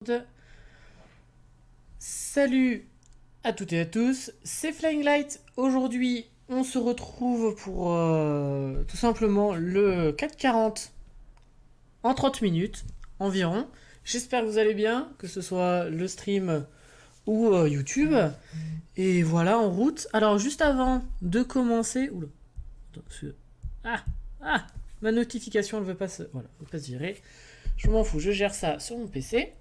record. Salut à toutes et à tous, c'est Flying Light. Aujourd'hui, on se retrouve pour tout simplement le 440 en 30 minutes environ. J'espère que vous allez bien, que ce soit le stream ou YouTube. Et voilà, en route. Alors, juste avant de commencer... Oula. Ma notification, elle veut pas se... Voilà, elle veut pas se virer. Je m'en fous, je gère ça sur mon PC.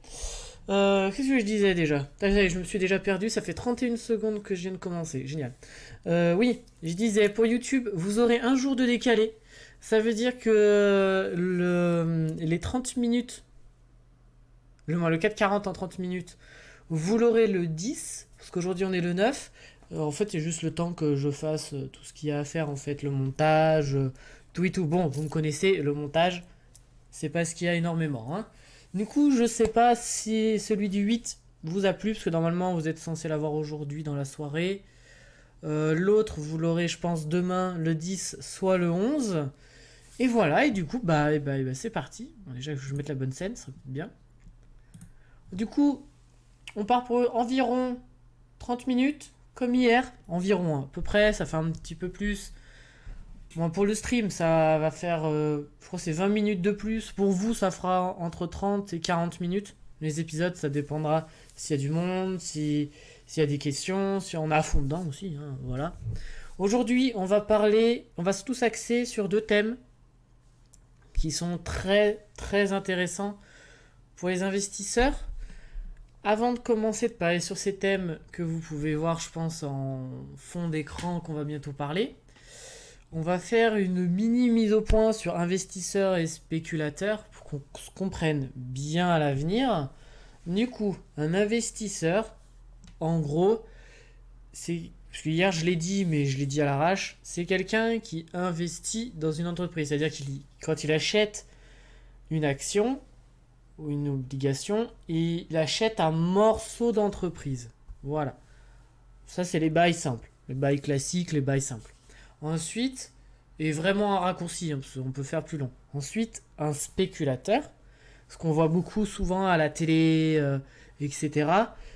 Qu'est-ce que je disais déjà? Je me suis déjà perdu, ça fait 31 secondes que je viens de commencer. Génial. Oui, je disais, pour YouTube, vous aurez un jour de décalé. Ça veut dire que les 30 minutes, le 4,40 en 30 minutes, vous l'aurez le 10, parce qu'aujourd'hui on est le 9. En fait, c'est juste le temps que je fasse tout ce qu'il y a à faire, en fait, le montage, tout et tout. Bon, vous me connaissez, le montage, c'est pas ce qu'il y a énormément, hein. Du coup, je sais pas si celui du 8 vous a plu, parce que normalement, vous êtes censé l'avoir aujourd'hui dans la soirée. L'autre, vous l'aurez, je pense, demain, le 10, soit le 11. Et voilà, et du coup, c'est parti. Bon, déjà, je vais mettre la bonne scène, ça serait bien. Du coup, on part pour environ 30 minutes, comme hier. Environ, hein, à peu près, ça fait un petit peu plus. Bon, pour le stream, ça va faire, je crois que c'est 20 minutes de plus. Pour vous, ça fera entre 30 et 40 minutes. Les épisodes, ça dépendra s'il y a du monde, s'il y a des questions, si on est à fond dedans aussi, hein, voilà. Aujourd'hui, on va tous axer sur deux thèmes qui sont très, très intéressants pour les investisseurs. Avant de commencer de parler sur ces thèmes que vous pouvez voir, je pense, en fond d'écran qu'on va bientôt parler, on va faire une mini mise au point sur investisseurs et spéculateurs pour qu'on se comprenne bien à l'avenir. Du coup, un investisseur, en gros, c'est... Parce que hier je l'ai dit, mais je l'ai dit à l'arrache, c'est quelqu'un qui investit dans une entreprise. C'est-à-dire quand il achète une action ou une obligation, il achète un morceau d'entreprise. Voilà. Ça, c'est les bails simples. Les bails classiques, les bails simples. Ensuite, et vraiment un raccourci, hein, parce qu'on peut faire plus long. Ensuite, un spéculateur, ce qu'on voit beaucoup souvent à la télé, etc.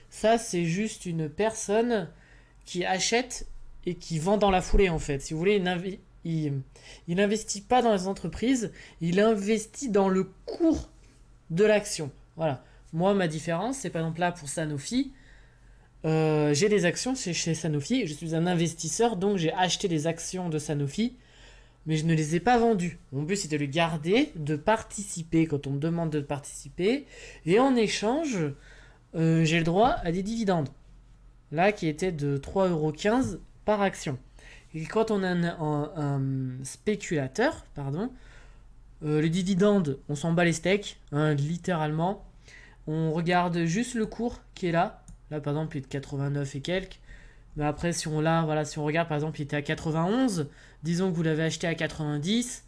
Ça, c'est juste une personne qui achète et qui vend dans la foulée, en fait. Si vous voulez, il n'investit pas dans les entreprises, il investit dans le cours de l'action. Voilà. Moi, ma différence, c'est par exemple là pour Sanofi. J'ai des actions chez Sanofi, je suis un investisseur, donc j'ai acheté des actions de Sanofi, mais je ne les ai pas vendues. Mon but, c'était de les garder, de participer quand on me demande de participer, et en échange, j'ai le droit à des dividendes, là qui étaient de 3,15 € par action. Et quand on a un spéculateur, les dividendes, on s'en bat les steaks, hein, littéralement. On regarde juste le cours qui est là. Là, par exemple, il est de 89 et quelques. Mais après, si on regarde, par exemple, il était à 91. Disons que vous l'avez acheté à 90.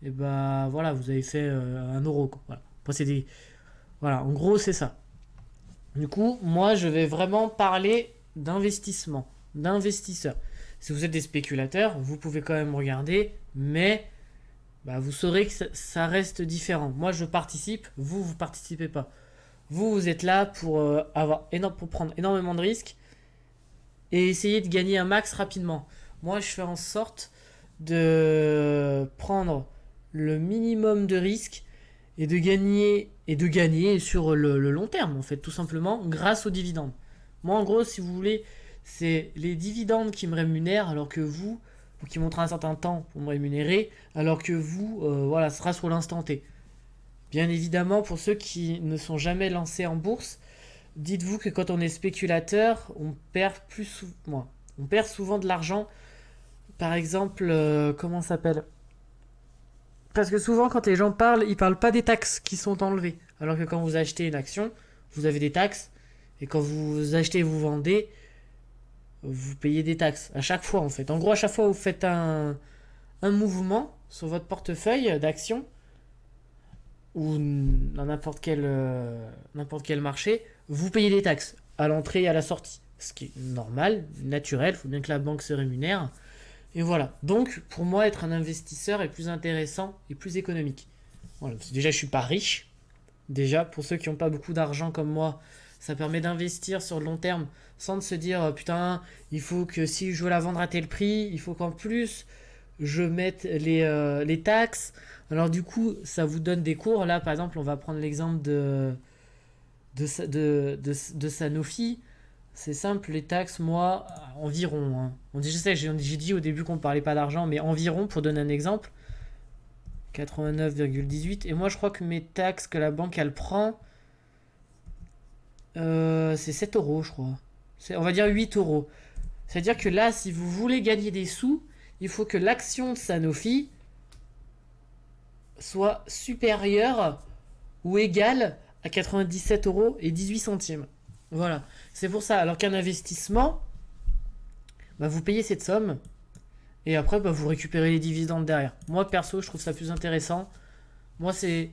Et bah, voilà, vous avez fait 1 euro, quoi. Voilà. Après, voilà, en gros, c'est ça. Du coup, moi, je vais vraiment parler d'investissement, d'investisseurs. Si vous êtes des spéculateurs, vous pouvez quand même regarder, mais vous saurez que ça reste différent. Moi, je participe, vous participez pas. Vous êtes là pour prendre énormément de risques et essayer de gagner un max rapidement. Moi, je fais en sorte de prendre le minimum de risques et de gagner sur le long terme, en fait, tout simplement, grâce aux dividendes. Moi, en gros, si vous voulez, c'est les dividendes qui me rémunèrent, alors que vous, qui montrent un certain temps pour me rémunérer, alors que vous, ce sera sur l'instant T. Bien évidemment, pour ceux qui ne sont jamais lancés en bourse, dites-vous que quand on est spéculateur, on perd souvent de l'argent. Par exemple, comment ça s'appelle ? Parce que souvent, quand les gens parlent, ils parlent pas des taxes qui sont enlevées. Alors que quand vous achetez une action, vous avez des taxes. Et quand vous achetez et vous vendez, vous payez des taxes. À chaque fois, en fait. En gros, à chaque fois, vous faites un mouvement sur votre portefeuille d'actions, ou dans n'importe quel marché, vous payez des taxes à l'entrée et à la sortie. Ce qui est normal, naturel, il faut bien que la banque se rémunère. Et voilà. Donc, pour moi, être un investisseur est plus intéressant et plus économique. Voilà. Déjà, je suis pas riche. Déjà, pour ceux qui n'ont pas beaucoup d'argent comme moi, ça permet d'investir sur le long terme sans de se dire putain, il faut que si je veux la vendre à tel prix, il faut qu'en plus je mette les taxes. Alors du coup, ça vous donne des cours. Là, par exemple, on va prendre l'exemple de Sanofi. C'est simple, les taxes, moi, environ. Hein. Je sais, j'ai dit au début qu'on ne parlait pas d'argent, mais environ, pour donner un exemple, 89,18. Et moi, je crois que mes taxes que la banque, elle prend, c'est 7 euros, je crois. On va dire 8 euros. C'est-à-dire que là, si vous voulez gagner des sous, il faut que l'action de Sanofi soit supérieure ou égale à 97 euros et 18 centimes. Voilà. C'est pour ça. Alors qu'un investissement, bah, vous payez cette somme et après, bah, vous récupérez les dividendes derrière. Moi, perso, je trouve ça plus intéressant. Moi, c'est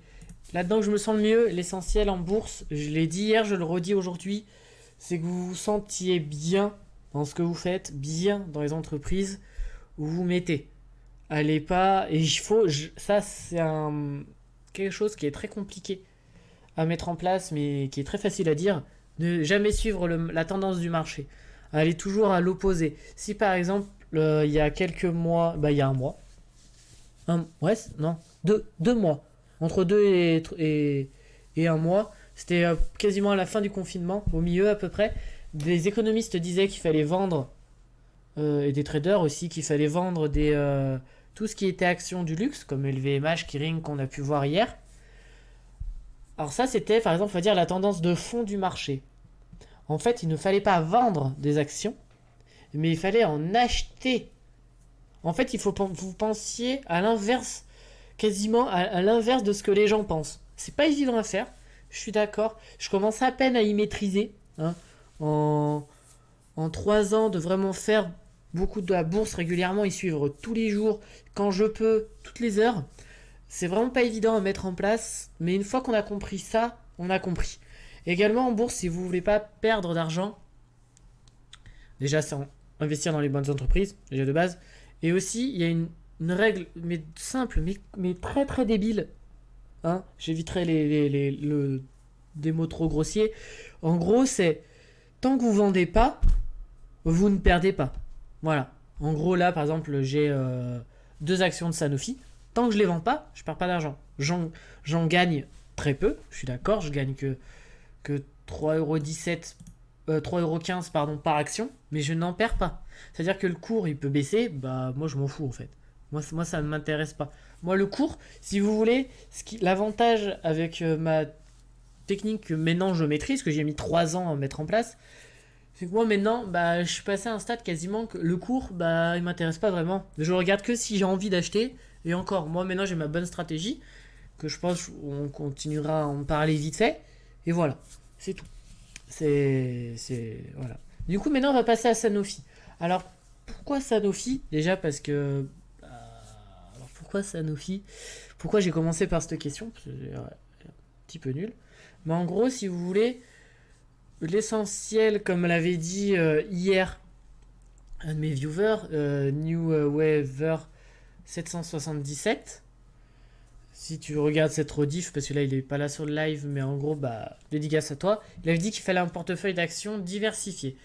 là-dedans que je me sens le mieux. L'essentiel en bourse, je l'ai dit hier, je le redis aujourd'hui, c'est que vous vous sentiez bien dans ce que vous faites, bien dans les entreprises où vous mettez. Allez pas... Et il faut... Ça, c'est quelque chose qui est très compliqué à mettre en place, mais qui est très facile à dire. Ne jamais suivre la tendance du marché. Allez toujours à l'opposé. Si par exemple, il y a quelques mois... Bah, il y a un mois. Ouais, non. Deux mois. Entre 2 et un mois. C'était quasiment à la fin du confinement, au milieu à peu près. Des économistes disaient qu'il fallait vendre, et des traders aussi, qu'il fallait vendre tout ce qui était actions du luxe, comme LVMH, Kering qu'on a pu voir hier. Alors ça, c'était par exemple, on va dire, la tendance de fond du marché. En fait, il ne fallait pas vendre des actions, mais il fallait en acheter. En fait, il faut que vous pensiez à l'inverse, quasiment à l'inverse de ce que les gens pensent. C'est pas évident à faire, je suis d'accord. Je commence à peine à y maîtriser. Hein, en 3 ans, de vraiment faire beaucoup de la bourse régulièrement, y suivre tous les jours, quand je peux, toutes les heures. C'est vraiment pas évident à mettre en place, mais une fois qu'on a compris ça, on a compris. Également en bourse, si vous voulez pas perdre d'argent, déjà c'est investir dans les bonnes entreprises, déjà de base. Et aussi, il y a une règle, mais simple, mais très très débile. Hein, j'éviterai des mots trop grossiers. En gros, c'est tant que vous vendez pas, vous ne perdez pas. Voilà. En gros, là, par exemple, j'ai 2 actions de Sanofi. Tant que je les vends pas, je perds pas d'argent. J'en gagne très peu, je suis d'accord, je gagne que 3,17 3,15 pardon, par action, mais je n'en perds pas. C'est-à-dire que le cours, il peut baisser, bah moi je m'en fous en fait. Moi ça ne m'intéresse pas. Moi le cours, si vous voulez, l'avantage avec ma technique que maintenant je maîtrise, que j'ai mis 3 ans à mettre en place, c'est que moi maintenant, bah, je suis passé à un stade quasiment que le cours, bah, il m'intéresse pas vraiment. Je regarde que si j'ai envie d'acheter. Et encore, moi maintenant j'ai ma bonne stratégie, que je pense on continuera à en parler vite fait. Et voilà, c'est tout. Voilà. Du coup maintenant on va passer à Sanofi. Alors pourquoi Sanofi? Déjà parce que... alors pourquoi Sanofi? Pourquoi j'ai commencé par cette question? Parce que c'est un petit peu nul. Mais en gros, si vous voulez, l'essentiel, comme l'avait dit hier un de mes viewers, New Waver 777. Si tu regardes cette rediff, parce que là il est pas là sur le live, mais en gros, bah, dédicace à toi. Il avait dit qu'il fallait un portefeuille d'actions diversifié.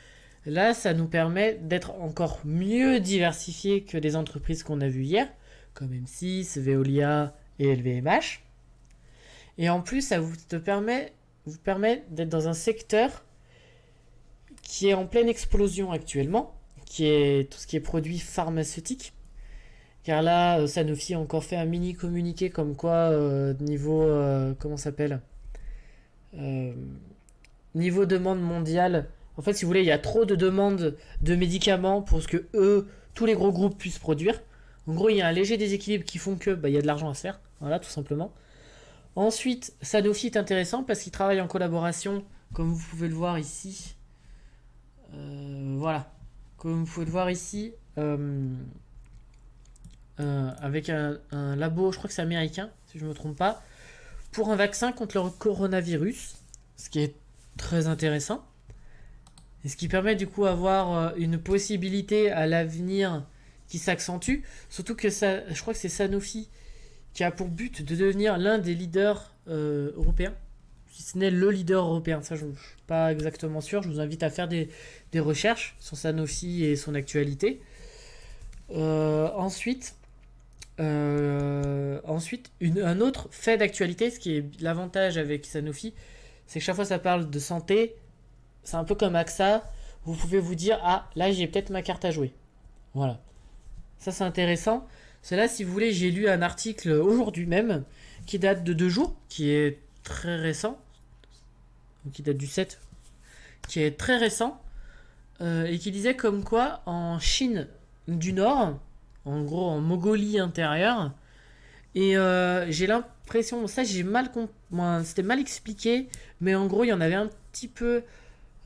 Là, ça nous permet d'être encore mieux diversifié que les entreprises qu'on a vues hier, comme M6, Veolia et LVMH. Et en plus, ça vous permet d'être dans un secteur qui est en pleine explosion actuellement, qui est tout ce qui est produits pharmaceutiques. Car là, Sanofi a encore fait un mini communiqué comme quoi, niveau, comment ça s'appelle, niveau demande mondiale. En fait, si vous voulez, il y a trop de demandes de médicaments pour ce que tous les gros groupes puissent produire. En gros, il y a un léger déséquilibre qui font que, bah, il y a de l'argent à se faire. Voilà, tout simplement. Ensuite, Sanofi est intéressant parce qu'il travaille en collaboration, comme vous pouvez le voir ici. Voilà, comme vous pouvez le voir ici. Avec un labo, je crois que c'est américain, si je ne me trompe pas, pour un vaccin contre le coronavirus, ce qui est très intéressant. Et ce qui permet du coup d'avoir une possibilité à l'avenir qui s'accentue. Surtout que ça, je crois que c'est Sanofi qui a pour but de devenir l'un des leaders européens si ce n'est le leader européen. Ça, je ne suis pas exactement sûr. Je vous invite à faire des recherches sur Sanofi et son actualité. Ensuite, un autre fait d'actualité, ce qui est l'avantage avec Sanofi, c'est que chaque fois ça parle de santé, c'est un peu comme AXA, vous pouvez vous dire, ah, là j'ai peut-être ma carte à jouer. Voilà. Ça c'est intéressant. C'est là, si vous voulez, j'ai lu un article aujourd'hui même, qui date de 2 jours, qui est très récent, qui date du 7, qui est très récent, et qui disait comme quoi en Chine du Nord, en gros en Mongolie intérieure, et j'ai l'impression, ça j'ai mal c'était mal expliqué, mais en gros il y en avait un petit peu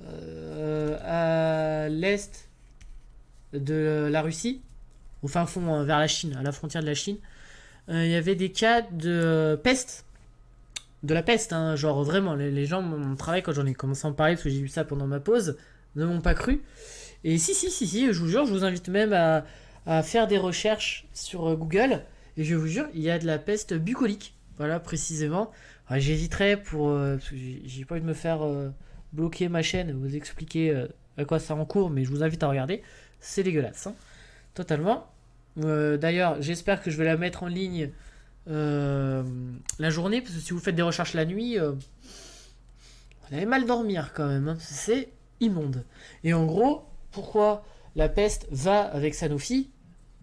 à l'est de la Russie, au fin fond vers la Chine, à la frontière de la Chine. Il y avait des cas de peste, de la peste, hein, genre vraiment, les gens, mon travail, quand j'en ai commencé à en parler, parce que j'ai vu ça pendant ma pause, ne m'ont pas cru. Et si, je vous jure, je vous invite même à faire des recherches sur Google, et je vous jure, il y a de la peste bucolique, voilà, précisément. J'hésiterais parce que j'ai pas envie de me faire bloquer ma chaîne, vous expliquer à quoi ça encourt, mais je vous invite à regarder, c'est dégueulasse, hein, totalement. D'ailleurs, j'espère que je vais la mettre en ligne la journée, parce que si vous faites des recherches la nuit, vous allez mal dormir quand même, hein, c'est immonde. Et en gros, pourquoi la peste va avec Sanofi,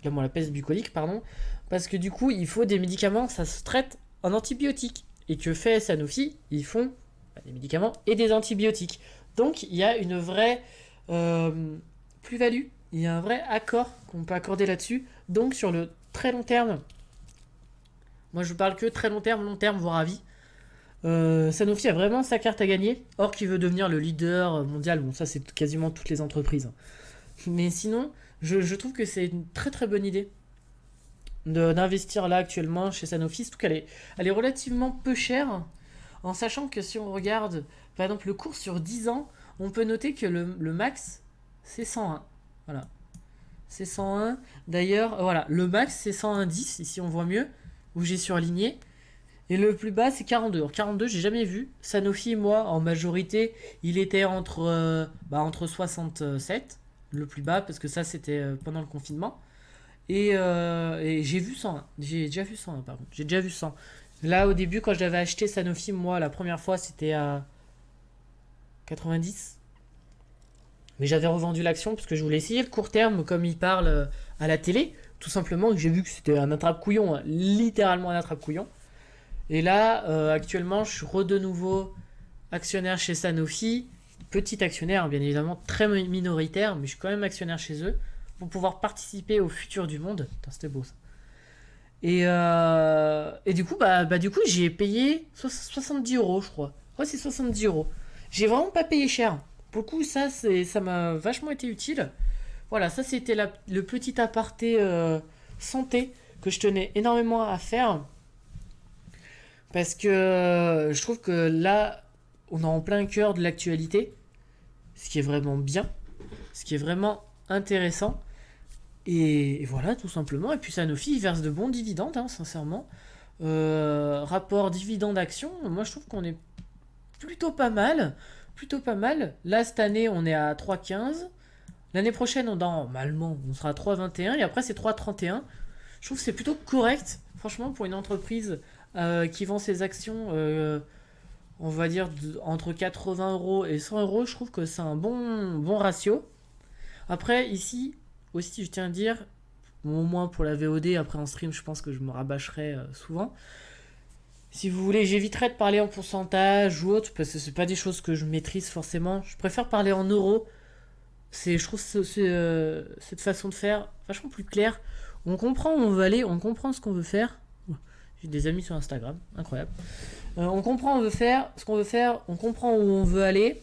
la peste bucolique, pardon, parce que du coup, il faut des médicaments, ça se traite en antibiotiques. Et que fait Sanofi? Ils font des médicaments et des antibiotiques. Donc, il y a une vraie plus-value, il y a un vrai accord qu'on peut accorder là-dessus. Donc, sur le très long terme, moi je parle que très long terme, voire à vie. Sanofi a vraiment sa carte à gagner. Or, qui veut devenir le leader mondial, bon, ça c'est quasiment toutes les entreprises. Mais sinon, je trouve que c'est une très très bonne idée d'investir là actuellement chez Sanofi, surtout qu'elle est relativement peu chère, en sachant que si on regarde par exemple le cours sur 10 ans, on peut noter que le max c'est 101. Voilà. C'est 101. D'ailleurs, voilà, le max c'est 101,10, ici on voit mieux, où j'ai surligné. Et le plus bas c'est 42. Alors 42, j'ai jamais vu. Sanofi, moi, en majorité, il était entre 67, le plus bas, parce que ça c'était pendant le confinement. Et j'ai vu 101. J'ai déjà vu 101, par contre. J'ai déjà vu 100. Là, au début, quand je l'avais acheté Sanofi, moi, la première fois, c'était à 90. Mais j'avais revendu l'action parce que je voulais essayer le court terme, comme il parle à la télé. Tout simplement, j'ai vu que c'était un attrape-couillon, hein, littéralement un attrape-couillon. Et là, actuellement, je suis de nouveau actionnaire chez Sanofi. Petit actionnaire, bien évidemment, très minoritaire, mais je suis quand même actionnaire chez eux, pour pouvoir participer au futur du monde. Putain, c'était beau ça. Et du coup, du coup, j'ai payé 70€, je crois. Ouais, c'est 70€. J'ai vraiment pas payé cher. Pour le coup, ça m'a vachement été utile. Voilà, ça c'était le petit aparté santé que je tenais énormément à faire. Parce que je trouve que là, on est en plein cœur de l'actualité. Ce qui est vraiment bien. Ce qui est vraiment intéressant. Et voilà, tout simplement. Et puis Sanofi, il verse de bons dividendes, hein, sincèrement. Rapport dividende-action, moi je trouve qu'on est plutôt pas mal. Plutôt pas mal. Là, cette année, on est à 3,15. L'année prochaine, normalement, on sera à 3,21. Et après, c'est 3,31. Je trouve que c'est plutôt correct, franchement, pour une entreprise qui vend ses actions, on va dire, entre 80€ et 100€. Je trouve que c'est un bon ratio. Après, ici, aussi, je tiens à dire, au moins pour la VOD, après en stream, je pense que je me rabâcherai souvent. Si vous voulez, j'éviterai de parler en pourcentage ou autre, parce que c'est pas des choses que je maîtrise forcément. Je préfère parler en euros. Je trouve cette façon de faire vachement plus claire. On comprend où on veut aller, on comprend ce qu'on veut faire. J'ai des amis sur Instagram, incroyable. On comprend ce qu'on veut faire, on comprend où on veut aller.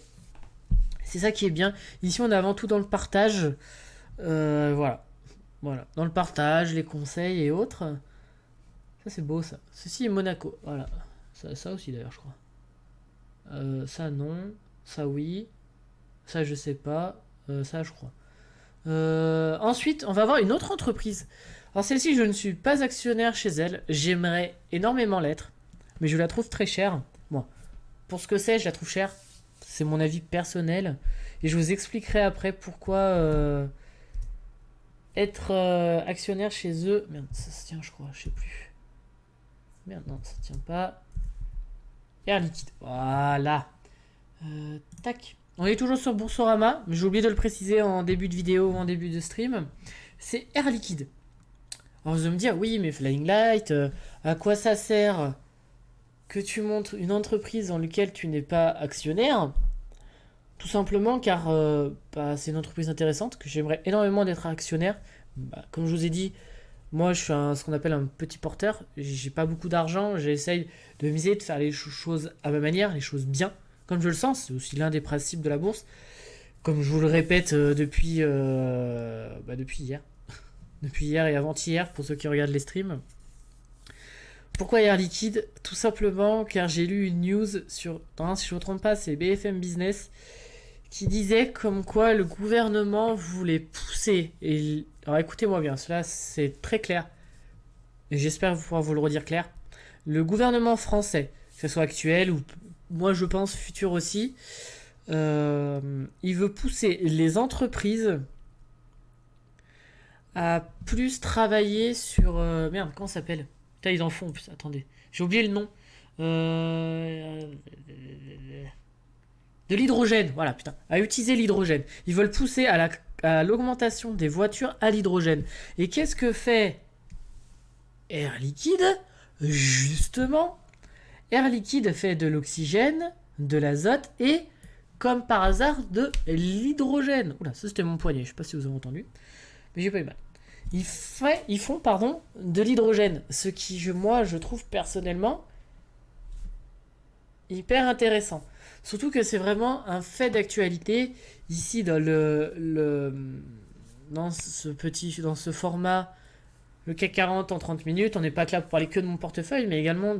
C'est ça qui est bien. Ici, on est avant tout dans le partage. Voilà. Dans le partage, les conseils et autres. Ça, c'est beau, ça. Ceci est Monaco. Voilà. Ça aussi, d'ailleurs, je crois. Ça, non. Ça, oui. Ça, je sais pas. Ça, je crois. Ensuite, on va voir une autre entreprise. Alors, celle-ci, je ne suis pas actionnaire chez elle. J'aimerais énormément l'être. Mais je la trouve très chère. Bon. pour ce que c'est, je la trouve chère. C'est mon avis personnel. Et je vous expliquerai après pourquoi être actionnaire chez eux... Merde, ça se tient, je crois, je sais plus. Merde, non, ça tient pas. Air Liquide, voilà. Tac. On est toujours sur Boursorama, mais j'ai oublié de le préciser en début de vidéo ou en début de stream. C'est Air Liquide. Alors vous allez me dire, oui, mais Flying Light, à quoi ça sert que tu montres une entreprise dans laquelle tu n'es pas actionnaire? Tout simplement car c'est une entreprise intéressante, que j'aimerais énormément d'être actionnaire. Comme je vous ai dit, moi je suis ce qu'on appelle un petit porteur. J'ai pas beaucoup d'argent, j'essaye de miser, de faire les choses à ma manière, les choses bien, comme je le sens. C'est aussi l'un des principes de la bourse. Comme je vous le répète depuis hier. Depuis hier et avant-hier, pour ceux qui regardent les streams. Pourquoi Air Liquide? Tout simplement car j'ai lu une news sur, si je ne me trompe pas, c'est BFM Business, qui disait comme quoi le gouvernement voulait pousser, alors écoutez-moi bien, cela c'est très clair, et j'espère pouvoir vous le redire clair, le gouvernement français, que ce soit actuel ou moi je pense futur aussi, il veut pousser les entreprises à plus travailler sur... merde, comment ça s'appelle? Putain, ils en font en plus, attendez. J'ai oublié le nom. De l'hydrogène, voilà, putain. À utiliser l'hydrogène. Ils veulent pousser à l'augmentation des voitures à l'hydrogène. Et qu'est-ce que fait Air Liquide? Justement, Air Liquide fait de l'oxygène, de l'azote et, comme par hasard, de l'hydrogène. Oula, ça c'était mon poignet, je sais pas si vous avez entendu. Mais j'ai pas eu mal. Ils font de l'hydrogène, ce qui, moi, je trouve personnellement hyper intéressant. Surtout que c'est vraiment un fait d'actualité ici dans dans ce format, le CAC 40 en 30 minutes. On n'est pas là pour parler que de mon portefeuille, mais également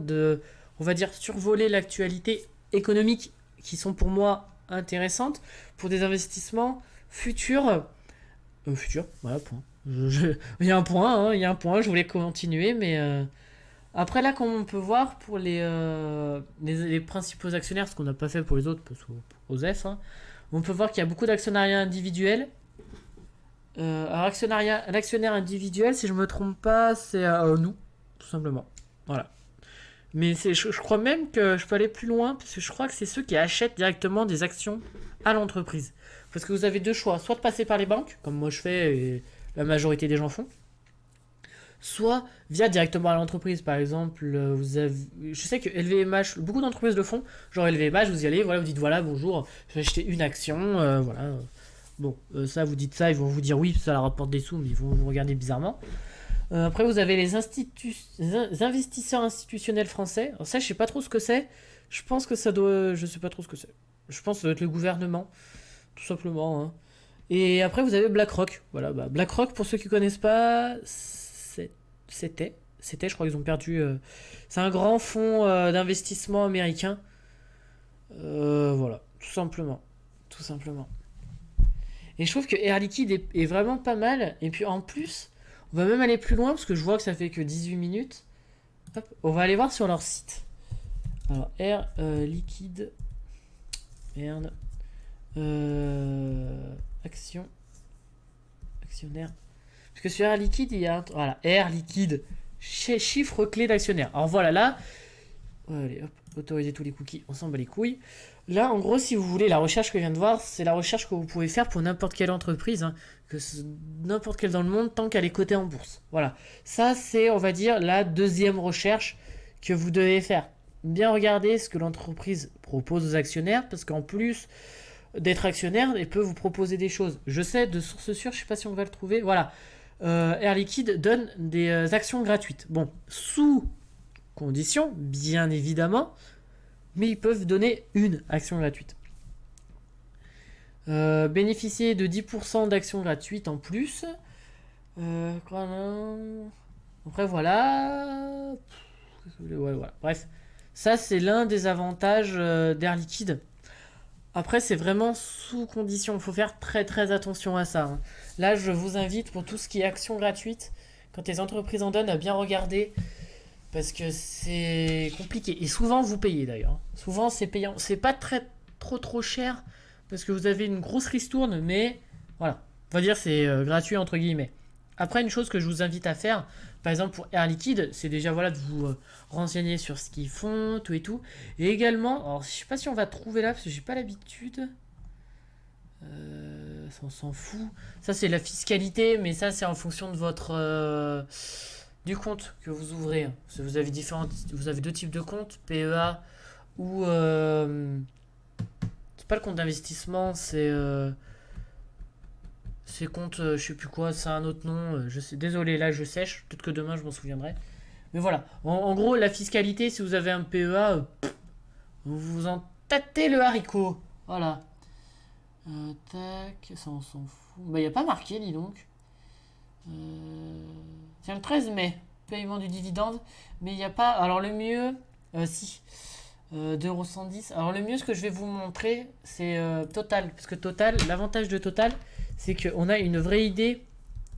on va dire, survoler l'actualité économique qui sont pour moi intéressantes pour des investissements futurs. Voilà, point. Il y a un point, je voulais continuer, mais après là, comme on peut voir pour les principaux actionnaires, ce qu'on n'a pas fait pour les autres, parce qu'OSEF, on peut voir qu'il y a beaucoup d'actionnariat individuel. Alors l'actionnaire individuel, si je me trompe pas, c'est nous, tout simplement. Voilà. Mais je crois même que je peux aller plus loin, parce que je crois que c'est ceux qui achètent directement des actions à l'entreprise. Parce que vous avez deux choix, soit de passer par les banques, comme moi je fais et la majorité des gens font, soit via directement à l'entreprise. Par exemple, je sais que LVMH, beaucoup d'entreprises le font, genre LVMH, vous y allez, voilà, vous dites voilà, bonjour, je vais acheter une action, voilà. Bon, ça, vous dites ça, ils vont vous dire oui, ça leur rapporte des sous, mais ils vont vous regarder bizarrement. Après, vous avez les investisseurs institutionnels français. Alors ça, je sais pas trop ce que c'est. Je pense que ça doit... Je sais pas trop ce que c'est. Je pense que ça doit être le gouvernement, tout simplement. Et après, vous avez BlackRock. Voilà, BlackRock, pour ceux qui connaissent pas, c'était, je crois qu'ils ont perdu... c'est un grand fonds d'investissement américain. Voilà, tout simplement. Tout simplement. Et je trouve que Air Liquide est vraiment pas mal. Et puis en plus... On va même aller plus loin parce que je vois que ça fait que 18 minutes. Hop, on va aller voir sur leur site. Alors, Air Liquide. Merde. Actionnaire. Parce que sur Air Liquide, il y a voilà, Air Liquide. Chiffre clé d'actionnaire. Alors voilà, là. Allez, hop, autoriser tous les cookies. On s'en bat les couilles. Là, en gros, si vous voulez, la recherche que je viens de voir, c'est la recherche que vous pouvez faire pour n'importe quelle entreprise, n'importe quelle dans le monde, tant qu'elle est cotée en bourse. Voilà. Ça, c'est, on va dire, la deuxième recherche que vous devez faire. Bien regarder ce que l'entreprise propose aux actionnaires, parce qu'en plus d'être actionnaire, elle peut vous proposer des choses. Je sais, de source sûre, je sais pas si on va le trouver. Voilà. Air Liquide donne des actions gratuites. Bon, sous conditions, bien évidemment, mais ils peuvent donner une action gratuite. Bénéficier de 10% d'actions gratuites en plus. Après, voilà. Ouais, voilà. Bref, ça, c'est l'un des avantages d'Air Liquide. Après, c'est vraiment sous condition. Il faut faire très très attention à ça. Là, je vous invite pour tout ce qui est actions gratuites, quand les entreprises en donnent, à bien regarder. Parce que c'est compliqué. Et souvent, vous payez d'ailleurs. Souvent, c'est payant. C'est pas trop cher. Parce que vous avez une grosse ristourne. Mais voilà. On va dire c'est gratuit entre guillemets. Après, une chose que je vous invite à faire, par exemple pour Air Liquide, c'est déjà voilà, de vous renseigner sur ce qu'ils font, tout et tout. Et également, alors je sais pas si on va trouver là, parce que j'ai pas l'habitude. Ça, on s'en fout. Ça, c'est la fiscalité, mais ça, c'est en fonction de votre du compte que vous ouvrez. Parce que vous avez deux types de comptes, PEA ou c'est pas le compte d'investissement, c'est compte, je sais plus quoi, c'est un autre nom. Je sais, désolé, là, je sèche. Peut-être que demain, je m'en souviendrai. Mais voilà. En gros, la fiscalité, si vous avez un PEA, vous vous en tâtez le haricot. Voilà. Tac, ça on s'en fout. Bah, il n'y a pas marqué, dis donc. Tiens, le 13 mai, paiement du dividende. Mais il n'y a pas. Alors, le mieux. Si. 2,110 €. Alors, le mieux, ce que je vais vous montrer, c'est Total. Parce que Total, l'avantage de Total, c'est qu'on a une vraie idée.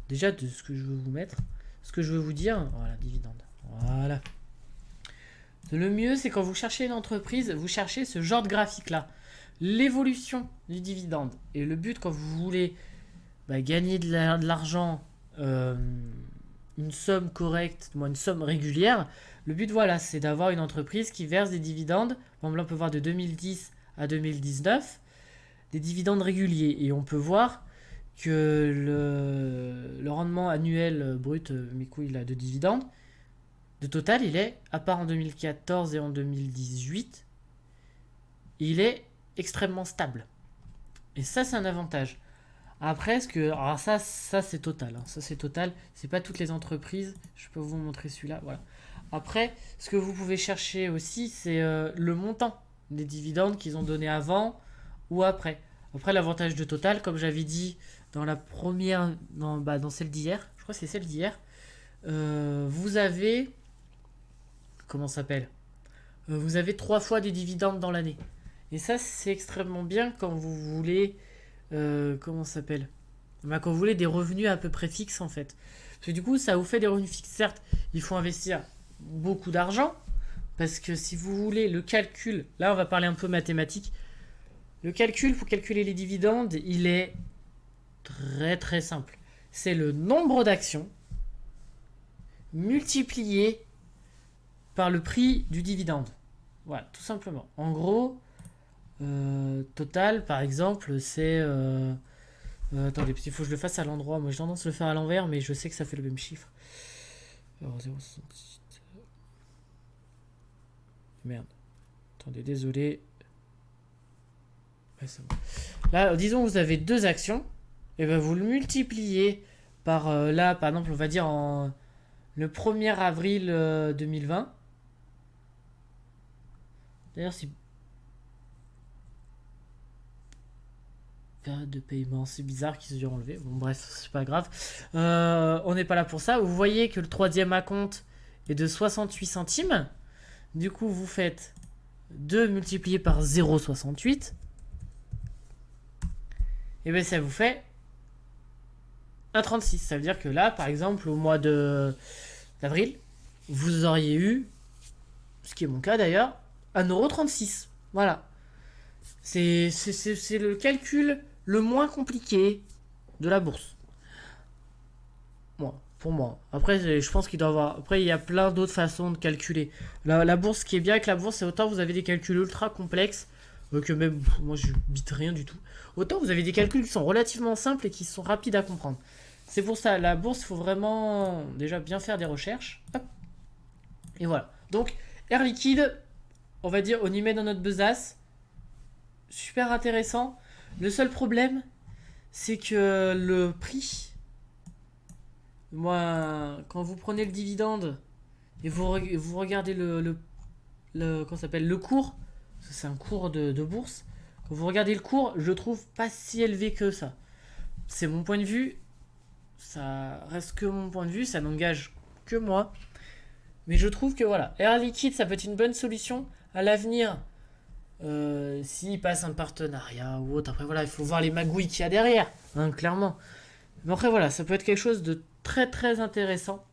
Déjà, de ce que je veux vous mettre. Ce que je veux vous dire. Voilà, dividende. Voilà. Le mieux, c'est quand vous cherchez une entreprise, vous cherchez ce genre de graphique-là. L'évolution du dividende. Et le but, quand vous voulez gagner de l'argent, une somme correcte, une somme régulière, le but, voilà, c'est d'avoir une entreprise qui verse des dividendes. Par exemple, là, on peut voir de 2010 à 2019, des dividendes réguliers. Et on peut voir que le rendement annuel brut, mes couilles, là, de dividendes, de Total, il est, à part en 2014 et en 2018, il est extrêmement stable. Et ça, c'est un avantage. Après, alors ça c'est Total. Hein. Ça, c'est Total. C'est pas toutes les entreprises. Je peux vous montrer celui-là. Voilà. Après, ce que vous pouvez chercher aussi, c'est le montant des dividendes qu'ils ont donné avant ou après. Après, l'avantage de Total, comme j'avais dit dans la première, dans celle d'hier, je crois que c'est celle d'hier, vous avez, comment ça s'appelle, vous avez 3 fois des dividendes dans l'année. Et ça, c'est extrêmement bien quand vous voulez, comment ça s'appelle, quand vous voulez des revenus à peu près fixes en fait. Parce que du coup, ça vous fait des revenus fixes. Certes, il faut investir beaucoup d'argent, parce que si vous voulez le calcul, là on va parler un peu mathématiques, le calcul pour calculer les dividendes, il est très très simple. C'est le nombre d'actions multiplié par le prix du dividende. Voilà, tout simplement. En gros, Total, par exemple, c'est... attendez, parce qu'il faut que je le fasse à l'endroit. Moi, j'ai tendance à le faire à l'envers, mais je sais que ça fait le même chiffre. Alors, 0,68. Merde. Attendez, désolé. Ouais, c'est bon. Là, disons que vous avez 2 actions. Et ben vous le multipliez par... là, par exemple, on va dire le 1er avril 2020. D'ailleurs, c'est... Période de paiement, c'est bizarre qu'ils se soient enlevés. Bon, bref, c'est pas grave. On n'est pas là pour ça. Vous voyez que le 3e acompte est de 68 centimes. Du coup, vous faites 2 multiplié par 0,68. Et bien, ça vous fait 1,36. Ça veut dire que là, par exemple, au mois d'avril, vous auriez eu, ce qui est mon cas d'ailleurs, 1,36 €. Voilà. C'est le calcul le moins compliqué de la bourse. Pour moi. Après, je pense qu'il doit y avoir... Après, il y a plein d'autres façons de calculer. La bourse, ce qui est bien avec la bourse, c'est autant vous avez des calculs ultra complexes, que même moi, je bite rien du tout. Autant vous avez des calculs qui sont relativement simples et qui sont rapides à comprendre. C'est pour ça, la bourse, il faut vraiment déjà bien faire des recherches. Hop. Et voilà. Donc, Air Liquide, on va dire, on y met dans notre besace. Super intéressant. Le seul problème, c'est que le prix... Moi, quand vous prenez le dividende et vous regardez comment ça s'appelle, le cours, c'est un cours de bourse. Quand vous regardez le cours, je le trouve pas si élevé que ça. C'est mon point de vue. Ça reste que mon point de vue, ça n'engage que moi. Mais je trouve que voilà, Air Liquide, ça peut être une bonne solution à l'avenir. S'il passe un partenariat ou autre, après voilà, il faut voir les magouilles qu'il y a derrière, hein, clairement. Mais après voilà, ça peut être quelque chose de très très intéressant.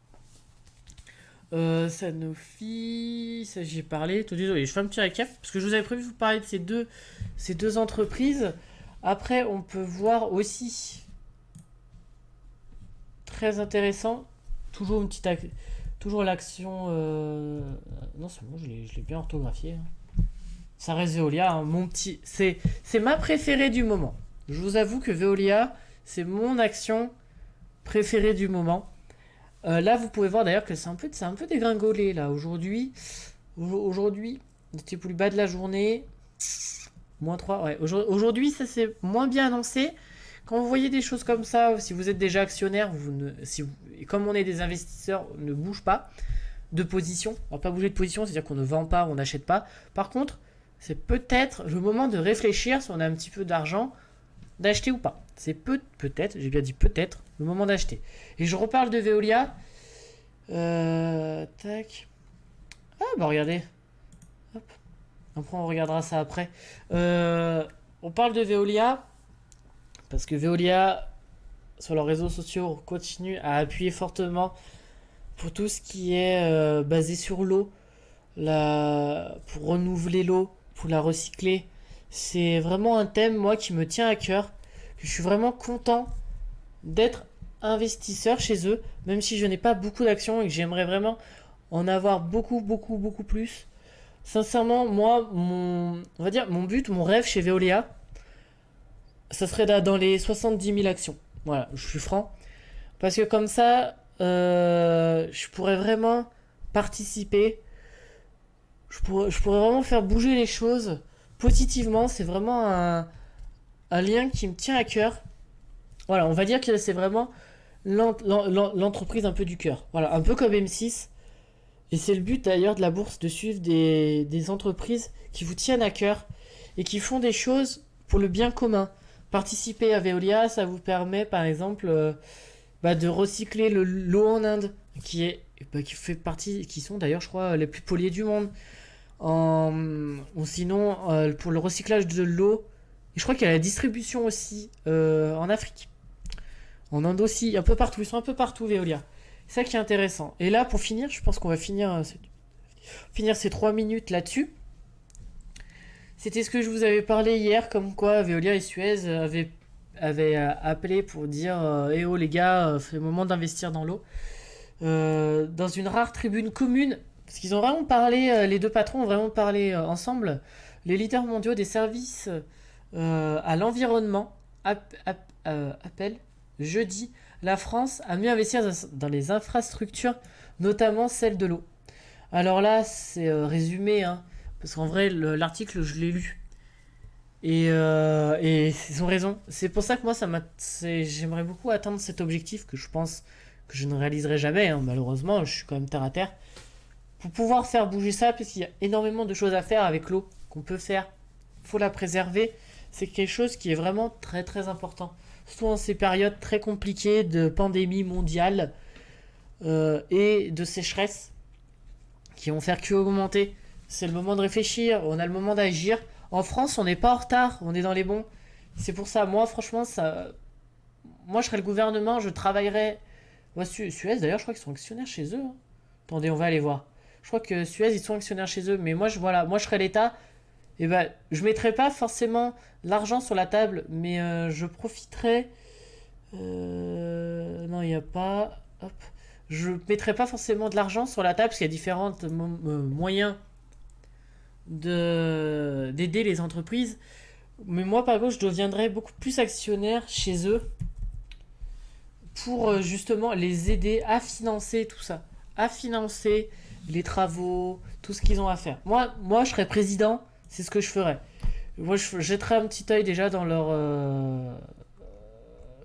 Sanofi, ça j'ai parlé. Tout désolé, je fais un petit récap parce que je vous avais prévu de vous parler de ces deux entreprises. Après, on peut voir aussi très intéressant. Toujours une petite toujours l'action. Non, c'est bon, je l'ai bien orthographié, hein. Ça reste Veolia, hein, mon petit. C'est ma préférée du moment. Je vous avoue que Veolia, c'est mon action préférée du moment. Là, vous pouvez voir d'ailleurs que c'est un peu dégringolé là aujourd'hui. Aujourd'hui, c'était plus bas de la journée. Moins 3, ouais. Aujourd'hui, ça c'est moins bien annoncé. Quand vous voyez des choses comme ça, si vous êtes déjà actionnaire, et comme on est des investisseurs, on ne bouge pas de position. On va pas bouger de position, c'est-à-dire qu'on ne vend pas, on n'achète pas. Par contre, c'est peut-être le moment de réfléchir si on a un petit peu d'argent, d'acheter ou pas. C'est peut-être, j'ai bien dit peut-être, le moment d'acheter. Et je reparle de Veolia. Tac. Ah bah regardez. Hop. Après on regardera ça après. On parle de Veolia parce que Veolia sur leurs réseaux sociaux continue à appuyer fortement pour tout ce qui est basé sur l'eau, pour renouveler l'eau, pour la recycler. C'est vraiment un thème moi qui me tient à cœur. Je suis vraiment content d'être investisseur chez eux, même si je n'ai pas beaucoup d'actions et que j'aimerais vraiment en avoir beaucoup, beaucoup, beaucoup plus. Sincèrement, moi, on va dire, mon but, mon rêve chez Veolia, ça serait dans les 70 000 actions. Voilà, je suis franc. Parce que comme ça, je pourrais vraiment participer. Je pourrais vraiment faire bouger les choses positivement. C'est vraiment un lien qui me tient à cœur. Voilà, on va dire que c'est vraiment l'entreprise un peu du cœur. Voilà, un peu comme M6. Et c'est le but d'ailleurs de la bourse, de suivre des entreprises qui vous tiennent à cœur et qui font des choses pour le bien commun. Participer à Veolia, ça vous permet par exemple de recycler l'eau en Inde, qui fait partie, qui sont d'ailleurs je crois les plus pollués du monde. Ou sinon pour le recyclage de l'eau, et je crois qu'il y a la distribution aussi en Afrique. En Inde aussi, un peu partout, ils sont un peu partout Veolia. C'est ça qui est intéressant. Et là, pour finir, je pense qu'on va finir ces 3 minutes là-dessus. C'était ce que je vous avais parlé hier, comme quoi Veolia et Suez avaient appelé pour dire eh oh les gars, c'est le moment d'investir dans l'eau. Dans une rare tribune commune, parce qu'ils ont vraiment parlé, les deux patrons ont vraiment parlé ensemble. Les leaders mondiaux des services à l'environnement appellent jeudi la France à mieux investir dans les infrastructures, notamment celle de l'eau. Alors là, c'est résumé, hein, parce qu'en vrai, l'article, je l'ai lu. Et ils ont raison. C'est pour ça que moi, j'aimerais beaucoup atteindre cet objectif que je pense que je ne réaliserai jamais. Hein, malheureusement, je suis quand même terre à terre. Pour pouvoir faire bouger ça, parce qu'il y a énormément de choses à faire avec l'eau qu'on peut faire. Il faut la préserver. C'est quelque chose qui est vraiment très très important. Surtout en ces périodes très compliquées de pandémie mondiale et de sécheresse qui vont faire que augmenter. C'est le moment de réfléchir, on a le moment d'agir. En France, on n'est pas en retard, on est dans les bons. C'est pour ça, moi franchement, moi je serais le gouvernement, je travaillerais. Moi, Suez d'ailleurs, je crois qu'ils sont actionnaires chez eux. Hein. Attendez, on va aller voir. Je crois que Suez, ils sont actionnaires chez eux, mais moi je serais l'État. Et je mettrai pas forcément l'argent sur la table, mais je profiterai. Non, il n'y a pas. Hop. Je mettrai pas forcément de l'argent sur la table parce qu'il y a différents moyens d'aider les entreprises. Mais moi, par contre, je deviendrai beaucoup plus actionnaire chez eux pour justement les aider à financer tout ça, à financer les travaux, tout ce qu'ils ont à faire. Moi, je serais président. C'est ce que je ferais. Moi, je jetterais un petit œil déjà dans leur.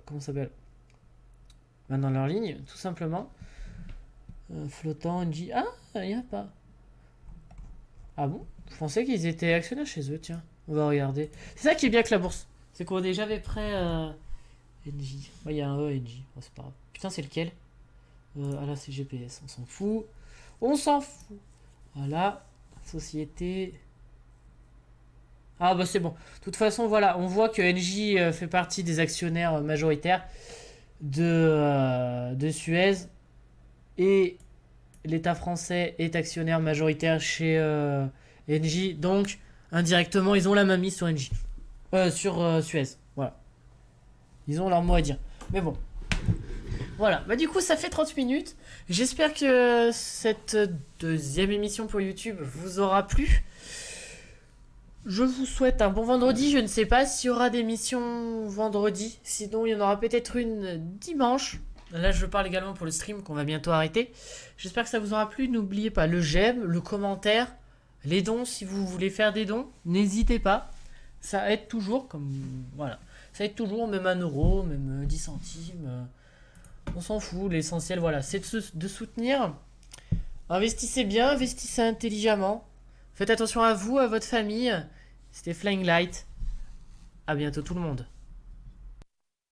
Comment ça s'appelle dans leur ligne, tout simplement. Flottant, NG. Ah, il n'y a pas. Ah bon? Je pensais qu'ils étaient actionnaires chez eux, tiens. On va regarder. C'est ça qui est bien avec la bourse. C'est qu'on est jamais prêt. NJ. Il y a un E, NJ. Oh, c'est pas grave. Putain, c'est lequel? Ah là, c'est GPS. On s'en fout. On s'en fout. Voilà. Société. Ah bah c'est bon. De toute façon, voilà, on voit que NJ fait partie des actionnaires majoritaires de Suez. Et l'État français est actionnaire majoritaire chez Engie, donc indirectement, ils ont la main mise sur Engie. Sur Suez, voilà. Ils ont leur mot à dire. Mais bon. Voilà, bah du coup ça fait 30 minutes. J'espère que cette deuxième émission pour YouTube vous aura plu. Je vous souhaite un bon vendredi. Je ne sais pas s'il y aura d'émission vendredi. Sinon, il y en aura peut-être une dimanche. Là, je parle également pour le stream qu'on va bientôt arrêter. J'espère que ça vous aura plu. N'oubliez pas le j'aime, le commentaire, les dons. Si vous voulez faire des dons, n'hésitez pas. Ça aide toujours. Voilà. Ça aide toujours, même 1 euro, même 10 centimes. On s'en fout. L'essentiel, voilà, c'est de soutenir. Investissez bien, investissez intelligemment. Faites attention à vous, à votre famille. C'était Flying Light. À bientôt tout le monde.